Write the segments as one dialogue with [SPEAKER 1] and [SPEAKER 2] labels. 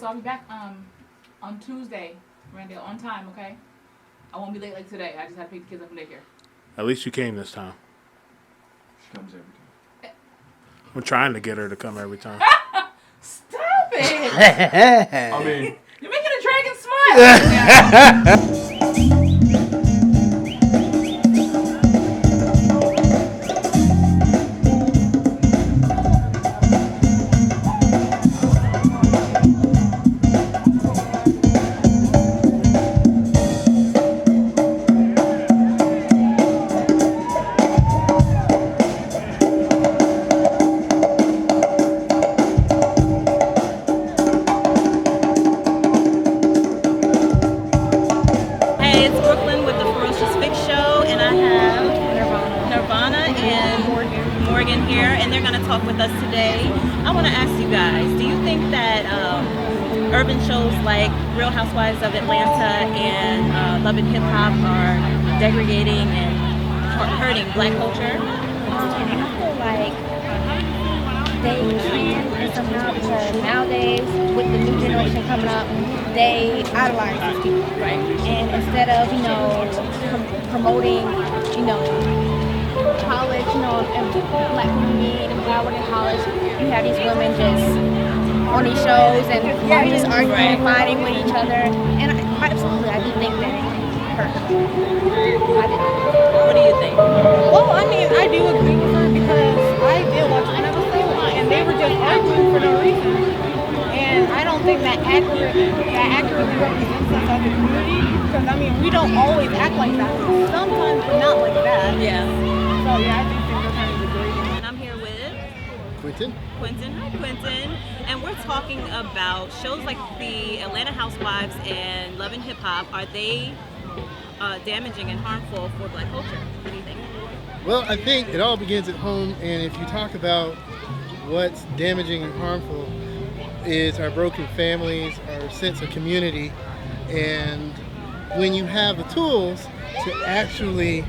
[SPEAKER 1] so I'll be back on Tuesday, Randall, on time, okay? I won't be late like today. I just had to pick the kids up from daycare.
[SPEAKER 2] At least you came this time.
[SPEAKER 3] She comes every time.
[SPEAKER 2] I'm trying to get her to come every time.
[SPEAKER 1] Stop it!
[SPEAKER 3] I mean,
[SPEAKER 1] You're making a dragon smile right now.
[SPEAKER 4] Hey, it's Brooklyn with the PHARAOHSHUS Fixx show, and I have Nirvana and Morgan here, and they're going to talk with us today. I want to ask you guys, do you think that urban shows like Real Housewives of Atlanta and Love and Hip Hop are degrading and hurting black culture?
[SPEAKER 5] I feel like they can somehow, because nowadays with the new generation coming up, they idolize these people,
[SPEAKER 4] Right.
[SPEAKER 5] and instead of promoting college, and black women need and why we're in college, you have these women just on these shows and just arguing and fighting with each other, and absolutely I do think that it hurts. I do.
[SPEAKER 4] What do you think?
[SPEAKER 6] Well, I mean, I do agree with her because I did watch one episode and they were just arguing for no reason. And I don't think that accurately represents us as a community, because I mean, we don't always act like that. Sometimes we're not like that.
[SPEAKER 4] Yeah.
[SPEAKER 6] So yeah, I think things are kind of degrading.
[SPEAKER 4] And I'm here with
[SPEAKER 2] Quentin?
[SPEAKER 4] Quentin. Hi, Quentin. And we're talking about shows like the Atlanta Housewives and Love and Hip Hop. Are they damaging and harmful for black culture? What do you think?
[SPEAKER 7] Well, I think it all begins at home, and if you talk about what's damaging and harmful is our broken families, our sense of community, and when you have the tools to actually,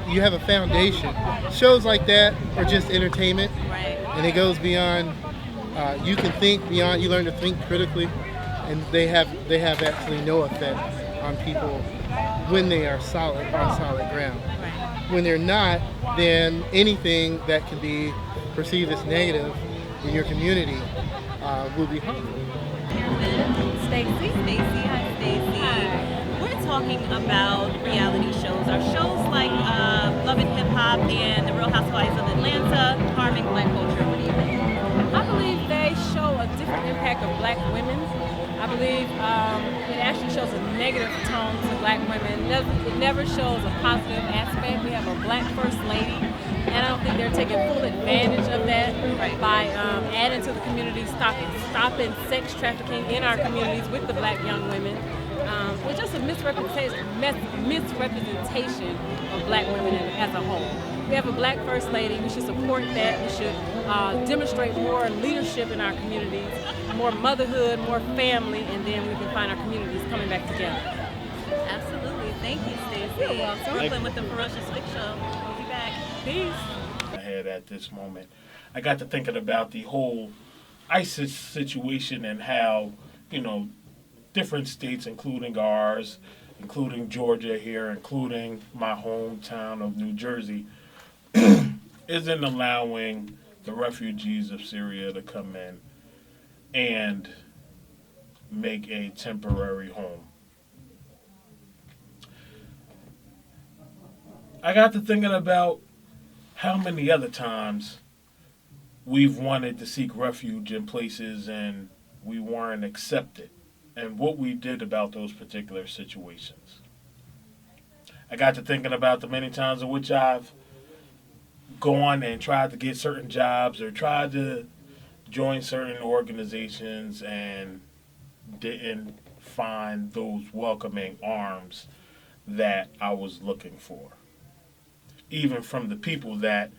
[SPEAKER 7] you have a foundation. Shows like that are just entertainment,
[SPEAKER 4] Right.
[SPEAKER 7] and it goes beyond, you can think beyond, you learn to think critically, and they have actually no effect on people when they are on solid ground.
[SPEAKER 4] Right.
[SPEAKER 7] When they're not, then anything that can be perceived as negative in your community will be harmful.
[SPEAKER 4] Stacy. Hi, Stacy. We're talking about reality shows. Are shows like Love and Hip Hop and The Real Housewives of Atlanta harming black culture? What do you think?
[SPEAKER 8] I believe they show a different impact of black women. I believe it actually shows a negative tone to black women. It never shows a positive aspect. We have a black first lady, and I don't think they're taking full advantage of that by adding to the community, stopping sex trafficking in our communities with the black young women. It's just a misrepresentation of black women as a whole. We have a black first lady. We should support that. We should demonstrate more leadership in our communities, more motherhood, more family, and then we can find our communities coming back together.
[SPEAKER 4] Absolutely. Thank you, Stacey.
[SPEAKER 8] You're welcome.
[SPEAKER 4] Brooklyn with the PHARAOHSHUS Fixx show. We'll be back.
[SPEAKER 8] Peace.
[SPEAKER 2] I had at this moment. I got to thinking about the whole ISIS situation and how, different states, including ours, including Georgia here, including my hometown of New Jersey, isn't allowing the refugees of Syria to come in and make a temporary home. I got to thinking about how many other times we've wanted to seek refuge in places and we weren't accepted, and what we did about those particular situations. I got to thinking about the many times in which I've gone and tried to get certain jobs or tried to join certain organizations and didn't find those welcoming arms that I was looking for. Even from the people that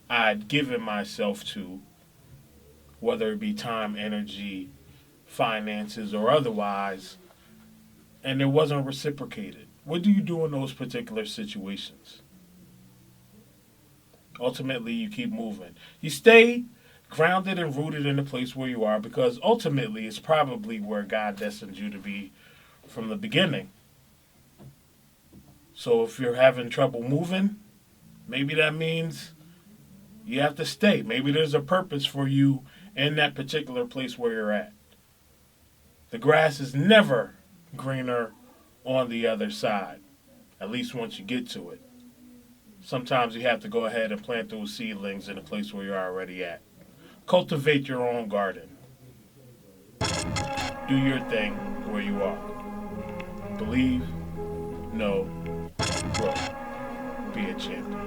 [SPEAKER 2] I'd given myself to, whether it be time, energy, finances, or otherwise, and it wasn't reciprocated. What do you do in those particular situations? Ultimately, you keep moving. You stay grounded and rooted in the place where you are, because ultimately it's probably where God destined you to be from the beginning. So if you're having trouble moving, maybe that means you have to stay. Maybe there's a purpose for you in that particular place where you're at. The grass is never greener on the other side, at least once you get to it. Sometimes you have to go ahead and plant those seedlings in a place where you're already at. Cultivate your own garden. Do your thing where you are. Believe, know, grow. Be a champion.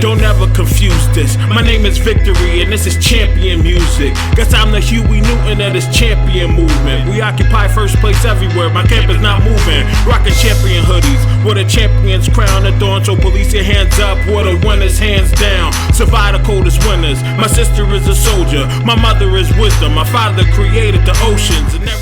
[SPEAKER 9] Don't ever confuse this. My name is Victory and this is champion music. Guess I'm the Huey Newton of this champion movement. We occupy first place everywhere, my camp is not moving. Rocking champion hoodies with a champion's crown adorned. So police your hands up, with the winners hands down. Survive the coldest winters. My sister is a soldier, my mother is wisdom. My father created the oceans and everything.